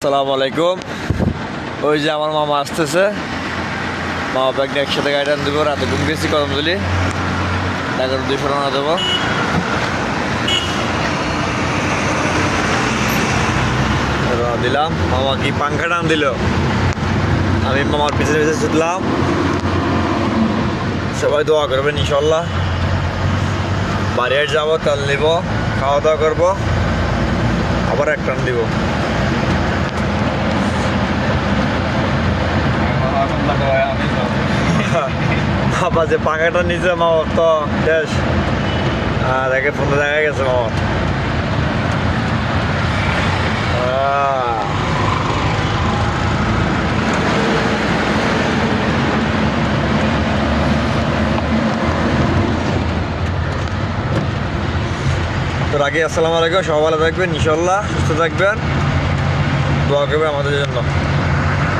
আসসালামু আলাইকুম। ওই যে আমার মামা আসতেছে, মামা ব্যাগটা একসাথে গাড়ি টান দেবো। রাতে ঘুম গেছি কদমতলি, 11-2 রওনা দেবো। রওনা দিলাম। মামা কি পাংখা টান দিল, আমি মামার পিছনে পিছনে ছুটলাম। সবাই দোয়া করবেন ইনশাল্লাহ। বাড়ি যাবো, তেল নিব, খাওয়া দাওয়া করবো, আবার এক টান দিব। বাবা যে পাখাটা নিচে মামার তো শেষ, আর একে ফোনে দেখা গেছে মামার। তো রাখি, আসসালামু আলাইকুম। সবাই ভালো থাকবেন ইনশাল্লাহ, সুস্থ থাকবেন, দোয়া করবেন আমাদের জন্য।